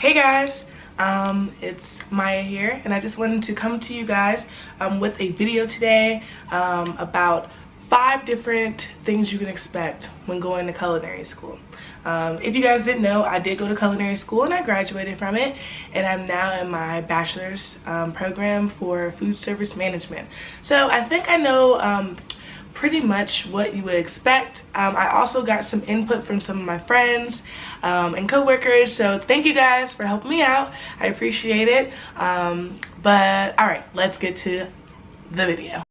Hey guys, it's Maya here, and I just wanted to come to you guys with a video today about 5 different things you can expect when going to culinary school. If you guys didn't know, I did go to culinary school and I graduated from it, and I'm now in my bachelor's program for food service management. So I think I know pretty much what you would expect. I also got some input from some of my friends and co-workers, so thank you guys for helping me out. I appreciate it. But all right, let's get to the video.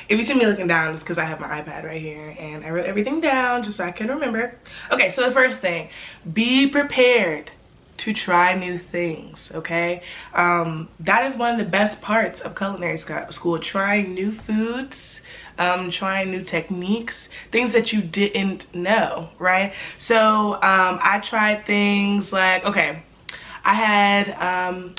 If you see me looking down, it's because I have my iPad right here and I wrote everything down just so I can remember. Okay, so the first thing, be prepared to try new things, okay? That is one of the best parts of culinary school, trying new foods, trying new techniques, things that you didn't know, right? So I tried things like, okay, I had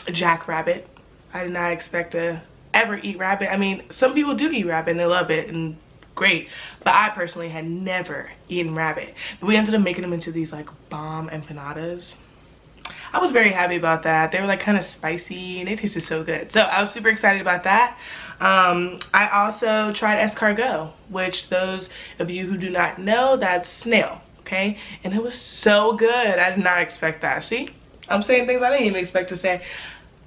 a jackrabbit. I did not expect to ever eat rabbit. I mean, some people do eat rabbit and they love it and great, but I personally had never eaten rabbit. But we ended up making them into these like bomb empanadas. I was very happy about that. They were like kind of spicy and they tasted so good. So I was super excited about that. I also tried escargot, which those of you who do not know, that's snail, okay? And it was so good. I did not expect that. See, I'm saying things I didn't even expect to say.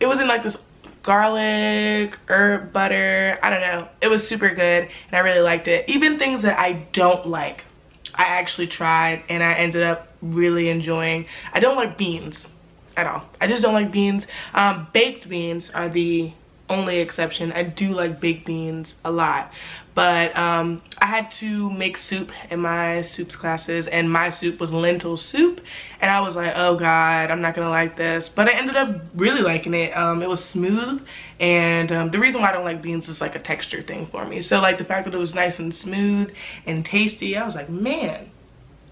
It was in like this garlic, herb butter, I don't know. It was super good and I really liked it. Even things that I don't like, I actually tried and I ended up really enjoying. I don't like beans at all. I just don't like beans. Baked beans are the only exception. I do like baked beans a lot, but I had to make soup in my soups classes and my soup was lentil soup and I was like, oh god, I'm not gonna like this, but I ended up really liking it. It was smooth, and the reason why I don't like beans is like a texture thing for me. So like the fact that it was nice and smooth and tasty, I was like, man,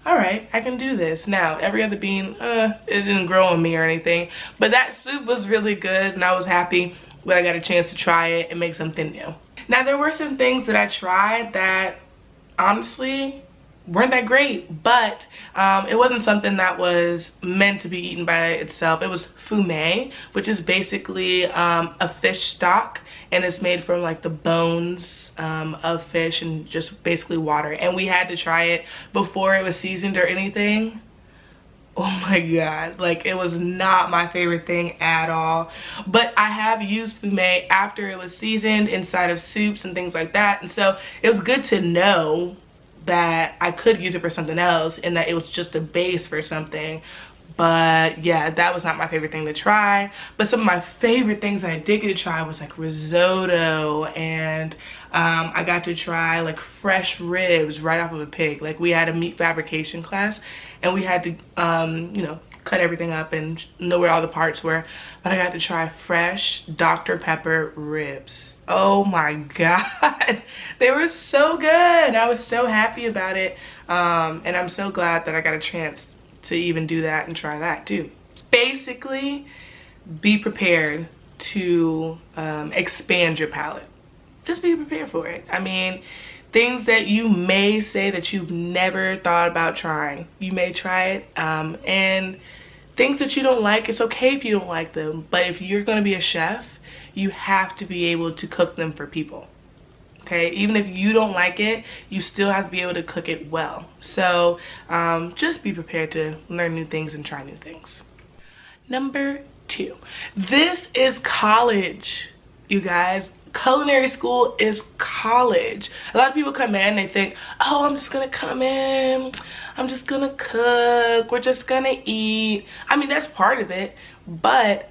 all right, I can do this. Now every other bean, it didn't grow on me or anything, but that soup was really good and I was happy that I got a chance to try it and make something new. Now there were some things that I tried that honestly weren't that great, but it wasn't something that was meant to be eaten by itself. It was fumet, which is basically a fish stock, and it's made from like the bones of fish and just basically water, and we had to try it before it was seasoned or anything. Oh my god, like it was not my favorite thing at all, but I have used fumet after it was seasoned inside of soups and things like that, and so it was good to know that I could use it for something else and that it was just a base for something. But yeah, that was not my favorite thing to try. But some of my favorite things that I did get to try was like risotto, and I got to try like fresh ribs right off of a pig. Like we had a meat fabrication class and we had to you know, cut everything up and know where all the parts were, but I got to try fresh Dr. Pepper ribs. Oh my god, they were so good. I was so happy about it, and I'm so glad that I got a chance to even do that and try that too. Basically, be prepared to expand your palate. Just be prepared for it. I mean, things that you may say that you've never thought about trying, you may try it, and things that you don't like, it's okay if you don't like them, but if you're going to be a chef, you have to be able to cook them for people. Okay, even if you don't like it, you still have to be able to cook it well. So just be prepared to learn new things and try new things. Number 2, this is college, you guys. Culinary school is college. A lot of people come in, they think, oh, I'm just gonna come in, I'm just gonna cook, we're just gonna eat. I mean, that's part of it, but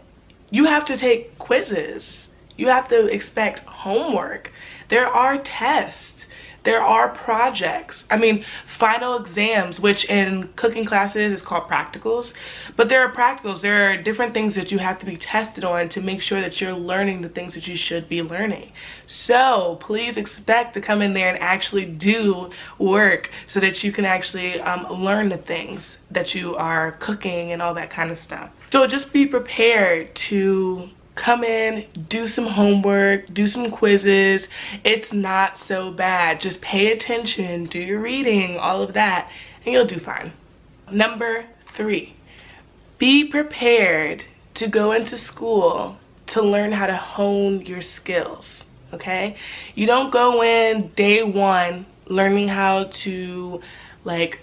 you have to take quizzes. You have to expect homework. There are tests. There are projects. I mean, final exams, which in cooking classes is called practicals. But there are practicals. There are different things that you have to be tested on to make sure that you're learning the things that you should be learning. So please expect to come in there and actually do work so that you can actually learn the things that you are cooking and all that kind of stuff. So just be prepared to come in, do some homework, do some quizzes. It's not so bad. Just pay attention, do your reading, all of that, and you'll do fine. Number 3, Be prepared to go into school to learn how to hone your skills, okay? You don't go in day one learning how to like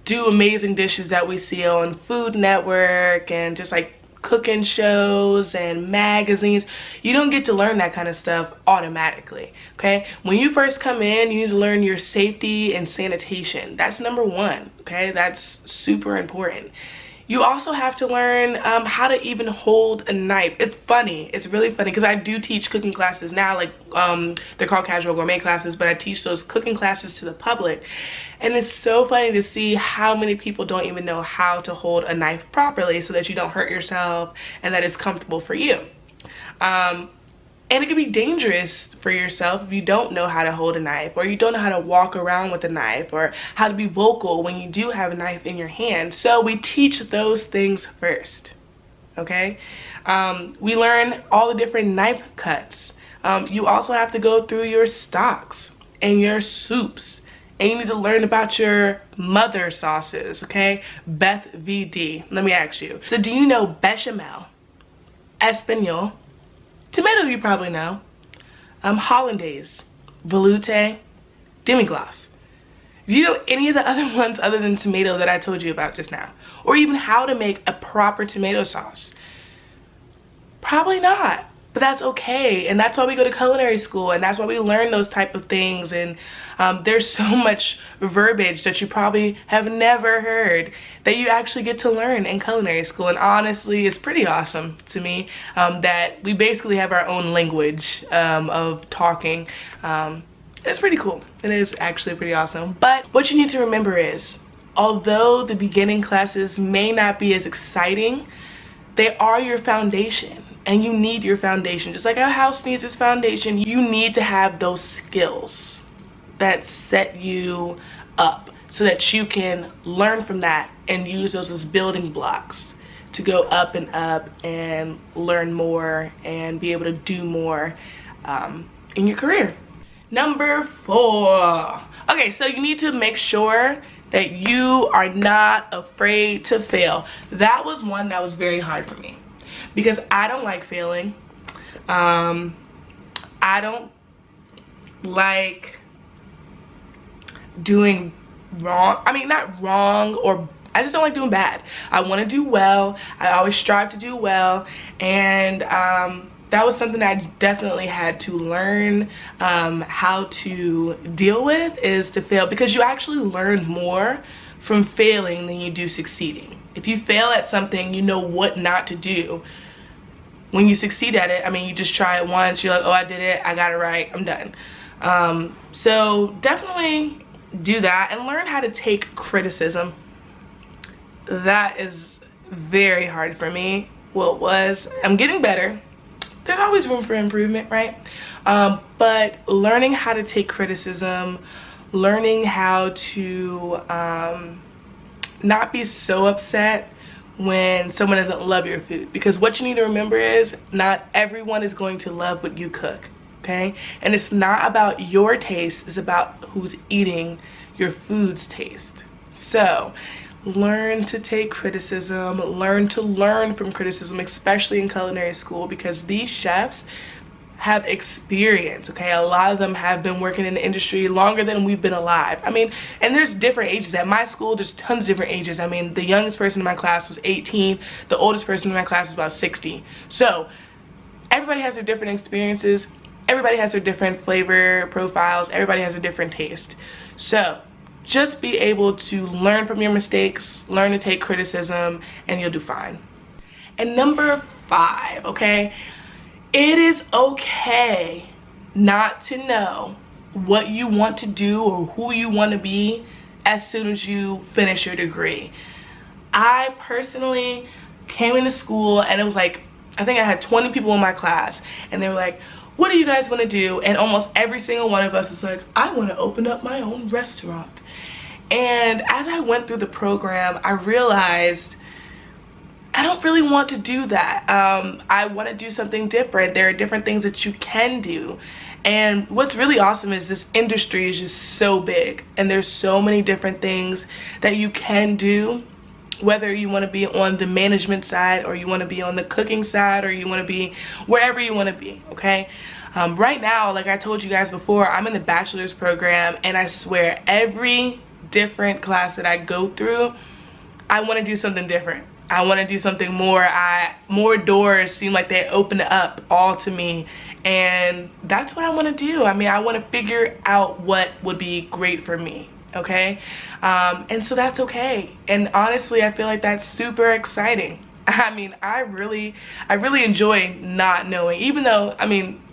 do amazing dishes that we see on Food Network and just like cooking shows and magazines. You don't get to learn that kind of stuff automatically, okay? When you first come in, you need to learn your safety and sanitation. That's number one, okay? That's super important. You also have to learn how to even hold a knife. It's funny, it's really funny, because I do teach cooking classes now, like they're called casual gourmet classes, but I teach those cooking classes to the public. And it's so funny to see how many people don't even know how to hold a knife properly so that you don't hurt yourself and that it's comfortable for you. And it can be dangerous for yourself if you don't know how to hold a knife, or you don't know how to walk around with a knife, or how to be vocal when you do have a knife in your hand. So we teach those things first, okay? We learn all the different knife cuts. You also have to go through your stocks and your soups. And you need to learn about your mother sauces, okay? Beth VD, let me ask you. So do you know bechamel, espagnole, tomato you probably know, hollandaise, velouté, demi-glace? Do you know any of the other ones other than tomato that I told you about just now? Or even how to make a proper tomato sauce? Probably not. But that's okay, and that's why we go to culinary school, and that's why we learn those type of things. And there's so much verbiage that you probably have never heard that you actually get to learn in culinary school. And honestly, it's pretty awesome to me that we basically have our own language of talking. It's pretty cool. It is actually pretty awesome. But what you need to remember is, although the beginning classes may not be as exciting, they are your foundation. And you need your foundation. Just like a house needs its foundation, you need to have those skills that set you up so that you can learn from that and use those as building blocks to go up and learn more and be able to do more in your career. Number 4. Okay, so you need to make sure that you are not afraid to fail. That was one that was very hard for me, because I don't like failing. I don't like doing wrong. I mean, not wrong, or I just don't like doing bad. I want to do well. I always strive to do well. And that was something that I definitely had to learn how to deal with, is to fail, because you actually learn more from failing than you do succeeding. If you fail at something, you know what not to do. When you succeed at it, I mean, you just try it once, you're like, oh, I did it, I got it right, I'm done. So definitely do that and learn how to take criticism. That is very hard for me. Well, it was. I'm getting better. There's always room for improvement, right? But learning how to take criticism, learning how to not be so upset when someone doesn't love your food, because what you need to remember is not everyone is going to love what you cook, okay? And it's not about your taste, it's about who's eating your food's taste. So learn to take criticism, learn to learn from criticism, especially in culinary school, because these chefs have experience, okay? A lot of them have been working in the industry longer than we've been alive. I mean, and there's different ages. At my school, there's tons of different ages. I mean, the youngest person in my class was 18. The oldest person in my class was about 60. So everybody has their different experiences. Everybody has their different flavor profiles. Everybody has a different taste. So just be able to learn from your mistakes, learn to take criticism, and you'll do fine. And number 5, okay? It is okay not to know what you want to do or who you want to be as soon as you finish your degree. I personally came into school and it was like, I think I had 20 people in my class, and they were like, what do you guys want to do? And almost every single one of us was like, I want to open up my own restaurant. And as I went through the program, I realized I don't really want to do that. I want to do something different. There are different things that you can do. And what's really awesome is this industry is just so big, and there's so many different things that you can do whether you want to be on the management side, or you want to be on the cooking side, or you want to be wherever you want to be, okay? Right now, like I told you guys before, I'm in the bachelor's program, and I swear every different class that I go through, I want to do something different. I want to do something more. More doors seem like they open up all to me, and that's what I want to do. I mean, I want to figure out what would be great for me, okay? And so that's okay. And honestly, I feel like that's super exciting. I mean, I really enjoy not knowing, even though, I mean,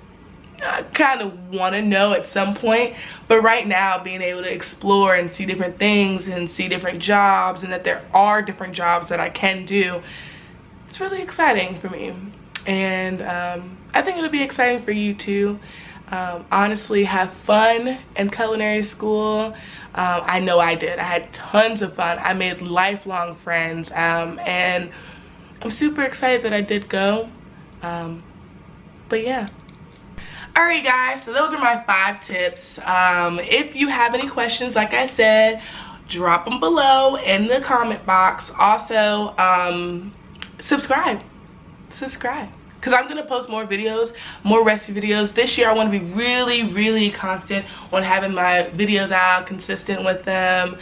I kind of want to know at some point, but right now being able to explore and see different things and see different jobs, and that there are different jobs that I can do, it's really exciting for me. And I think it'll be exciting for you too. Honestly, have fun in culinary school. I know I did. I had tons of fun. I made lifelong friends, and I'm super excited that I did go. But yeah. Alright guys, so those are my 5 tips. If you have any questions, like I said, drop them below in the comment box. Also, subscribe, because I'm going to post more videos, more recipe videos. This year I want to be really constant on having my videos out, consistent with them.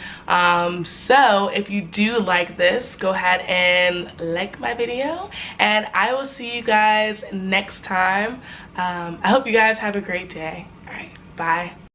So if you do like this, go ahead and like my video, and I will see you guys next time. I hope you guys have a great day. All right, bye.